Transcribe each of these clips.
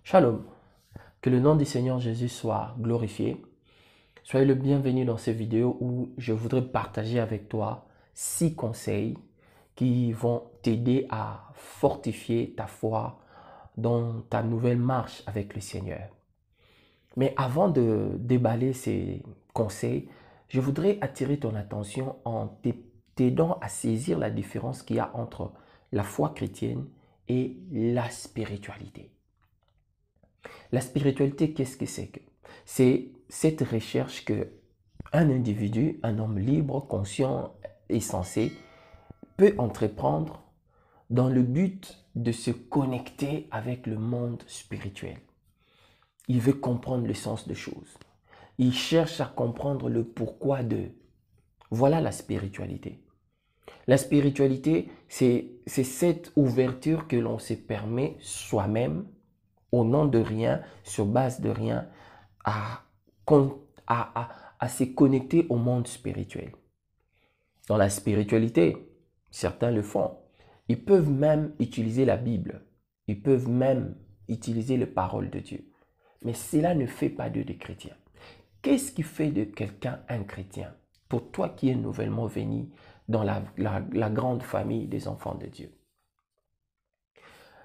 Shalom, que le nom du Seigneur Jésus soit glorifié. Soyez le bienvenu dans cette vidéo où je voudrais partager avec toi 6 conseils qui vont t'aider à fortifier ta foi dans ta nouvelle marche avec le Seigneur. Mais avant de déballer ces conseils, je voudrais attirer ton attention en t'aidant à saisir la différence qu'il y a entre la foi chrétienne et la spiritualité. La spiritualité, qu'est-ce que c'est que? C'est cette recherche que un individu, un homme libre, conscient et sensé peut entreprendre dans le but de se connecter avec le monde spirituel. Il veut comprendre le sens des choses. Il cherche à comprendre le pourquoi de. Voilà la spiritualité. La spiritualité, c'est cette ouverture que l'on se permet soi-même, au nom de rien, sur base de rien, à, à se connecter au monde spirituel. Dans la spiritualité, certains le font. Ils peuvent même utiliser la Bible. Ils peuvent même utiliser les paroles de Dieu. Mais cela ne fait pas d'eux des chrétiens. Qu'est-ce qui fait de quelqu'un un chrétien? Pour toi qui es nouvellement venu dans la grande famille des enfants de Dieu.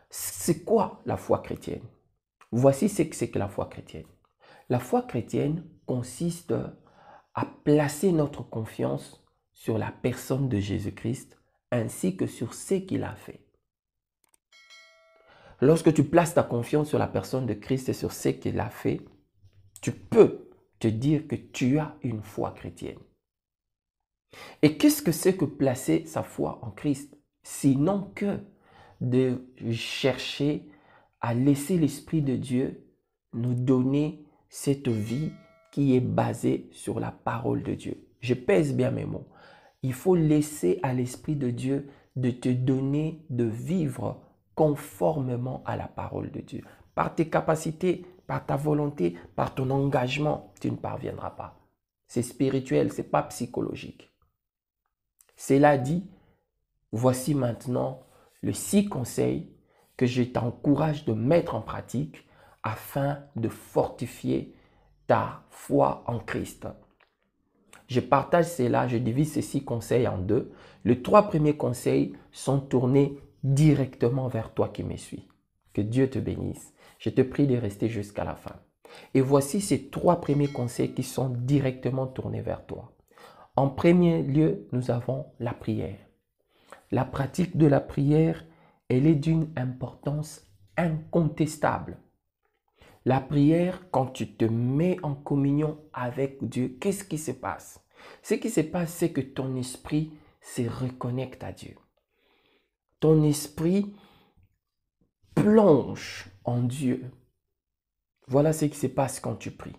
C'est quoi la foi chrétienne? Voici ce que c'est que la foi chrétienne. La foi chrétienne consiste à placer notre confiance sur la personne de Jésus-Christ ainsi que sur ce qu'il a fait. Lorsque tu places ta confiance sur la personne de Christ et sur ce qu'il a fait, tu peux te dire que tu as une foi chrétienne. Et qu'est-ce que c'est que placer sa foi en Christ? Sinon que de chercher à laisser l'Esprit de Dieu nous donner cette vie qui est basée sur la parole de Dieu. Je pèse bien mes mots. Il faut laisser à l'Esprit de Dieu de te donner de vivre conformément à la parole de Dieu. Par tes capacités, par ta volonté, par ton engagement, tu ne parviendras pas. C'est spirituel, ce n'est pas psychologique. Cela dit, voici maintenant les 6 conseils que je t'encourage de mettre en pratique afin de fortifier ta foi en Christ. Je partage cela, je divise ces 6 conseils en 2. Les 3 premiers conseils sont tournés directement vers toi qui me suis. Que Dieu te bénisse. Je te prie de rester jusqu'à la fin. Et voici ces 3 premiers conseils qui sont directement tournés vers toi. En premier lieu, nous avons la prière. La pratique de la prière, elle est d'une importance incontestable. La prière, quand tu te mets en communion avec Dieu, qu'est-ce qui se passe? Ce qui se passe, c'est que ton esprit se reconnecte à Dieu. Ton esprit plonge en Dieu. Voilà ce qui se passe quand tu pries.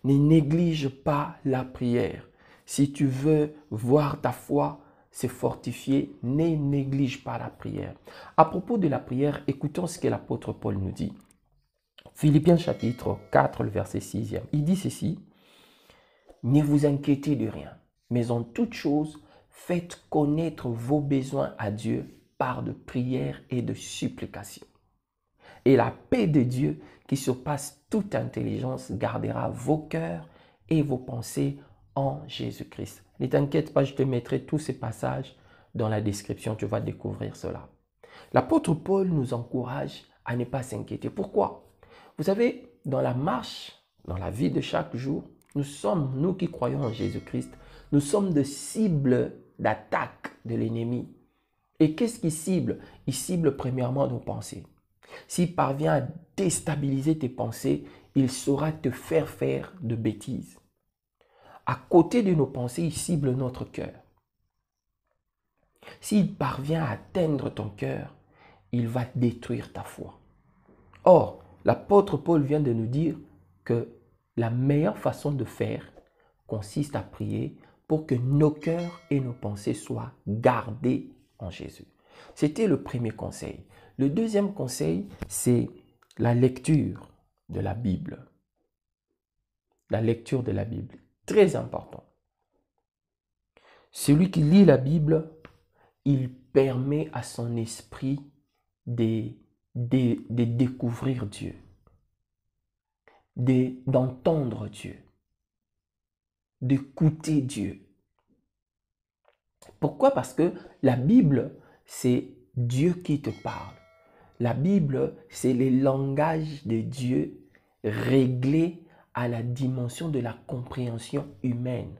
Ne néglige pas la prière. Si tu veux voir ta foi se fortifier, ne néglige pas la prière. À propos de la prière, écoutons ce que l'apôtre Paul nous dit. Philippiens chapitre 4, le verset 6e. Il dit ceci: ne vous inquiétez de rien, mais en toute chose, faites connaître vos besoins à Dieu par de prières et de supplications. Et la paix de Dieu, qui surpasse toute intelligence, gardera vos cœurs et vos pensées en Jésus-Christ. Ne t'inquiète pas, je te mettrai tous ces passages dans la description, tu vas découvrir cela. L'apôtre Paul nous encourage à ne pas s'inquiéter. Pourquoi? Vous savez, dans la marche, dans la vie de chaque jour, nous qui croyons en Jésus-Christ, nous sommes de cibles d'attaque de l'ennemi. Et qu'est-ce qu'il cible? Il cible premièrement nos pensées. S'il parvient à déstabiliser tes pensées, il saura te faire de bêtises. À côté de nos pensées, il cible notre cœur. S'il parvient à atteindre ton cœur, il va détruire ta foi. Or, l'apôtre Paul vient de nous dire que la meilleure façon de faire consiste à prier pour que nos cœurs et nos pensées soient gardés en Jésus. C'était le premier conseil. Le deuxième conseil, c'est la lecture de la Bible. La lecture de la Bible, très important. Celui qui lit la Bible, il permet à son esprit de découvrir Dieu. d'entendre Dieu, d'écouter Dieu. Pourquoi? Parce que la Bible, c'est Dieu qui te parle. La Bible, c'est le langage de Dieu réglé à la dimension de la compréhension humaine.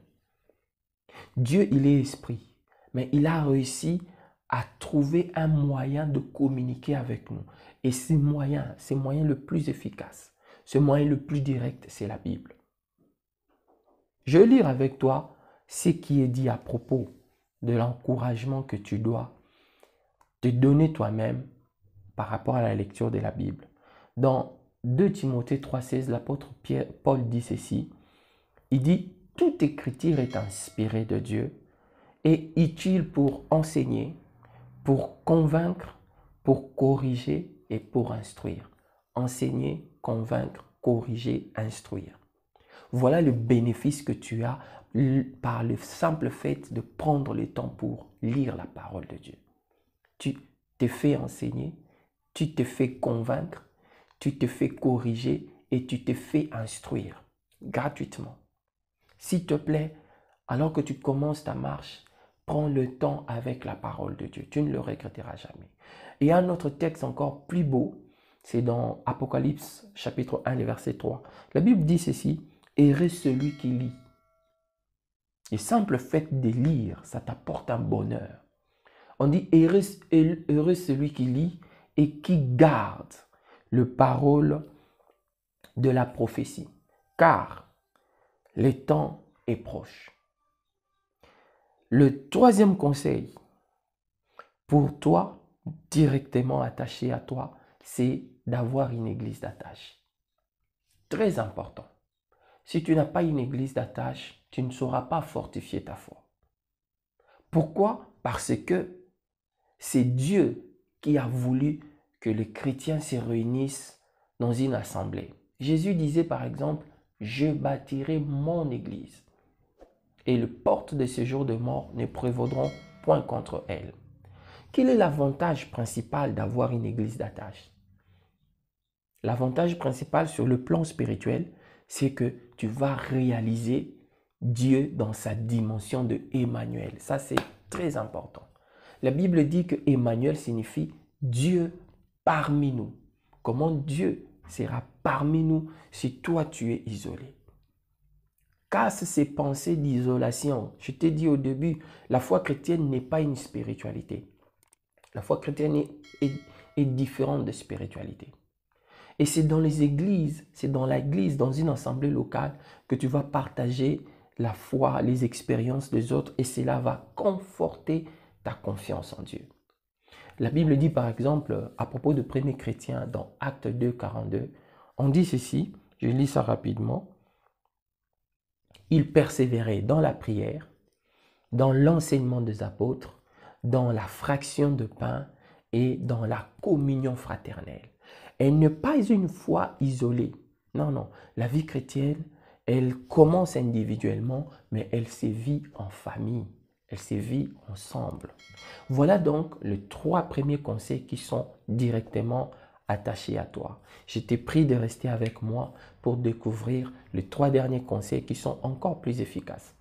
Dieu, il est esprit, mais il a réussi à trouver un moyen de communiquer avec nous. Et ce moyen le plus efficace, ce moyen le plus direct, c'est la Bible. Je vais lire avec toi ce qui est dit à propos de l'encouragement que tu dois te donner toi-même par rapport à la lecture de la Bible. Dans 2 Timothée 3,16, l'apôtre Paul dit ceci. Il dit « Toute écriture est inspirée de Dieu et utile pour enseigner, pour convaincre, pour corriger et pour instruire. » Enseigner, convaincre, corriger, instruire. Voilà le bénéfice que tu as par le simple fait de prendre le temps pour lire la parole de Dieu. Tu te fais enseigner, tu te fais convaincre, tu te fais corriger et tu te fais instruire gratuitement. S'il te plaît, alors que tu commences ta marche, prends le temps avec la parole de Dieu. Tu ne le regretteras jamais. Et un autre texte encore plus beau, c'est dans Apocalypse chapitre 1, le verset 3. La Bible dit ceci, « Heureux celui qui lit ». Le simple fait de lire, ça t'apporte un bonheur. On dit « Heureux celui qui lit et qui garde le parole de la prophétie, car le temps est proche. » Le troisième conseil pour toi, directement attaché à toi, c'est d'avoir une église d'attache. Très important. Si tu n'as pas une église d'attache, tu ne sauras pas fortifier ta foi. Pourquoi? Parce que c'est Dieu qui a voulu que les chrétiens se réunissent dans une assemblée. Jésus disait par exemple, « Je bâtirai mon église et les portes de ce jour de mort ne prévaudront point contre elle. » Quel est l'avantage principal d'avoir une église d'attache? L'avantage principal sur le plan spirituel, c'est que tu vas réaliser Dieu dans sa dimension de Emmanuel. Ça, c'est très important. La Bible dit que Emmanuel signifie Dieu parmi nous. Comment Dieu sera parmi nous si toi tu es isolé? Casse ces pensées d'isolation. Je t'ai dit au début, la foi chrétienne n'est pas une spiritualité. La foi chrétienne est différente de spiritualité. Et c'est dans les églises, c'est dans l'église, dans une assemblée locale que tu vas partager la foi, les expériences des autres et cela va conforter ta confiance en Dieu. La Bible dit par exemple à propos de premiers chrétiens dans Actes 2, 42, on dit ceci, je lis ça rapidement. Ils persévéraient dans la prière, dans l'enseignement des apôtres, dans la fraction de pain et dans la communion fraternelle. Elle n'est pas une foi isolée. Non, non. La vie chrétienne, elle commence individuellement, mais elle se vit en famille. Elle se vit ensemble. Voilà donc les 3 premiers conseils qui sont directement attachés à toi. Je t'ai prie de rester avec moi pour découvrir les 3 derniers conseils qui sont encore plus efficaces.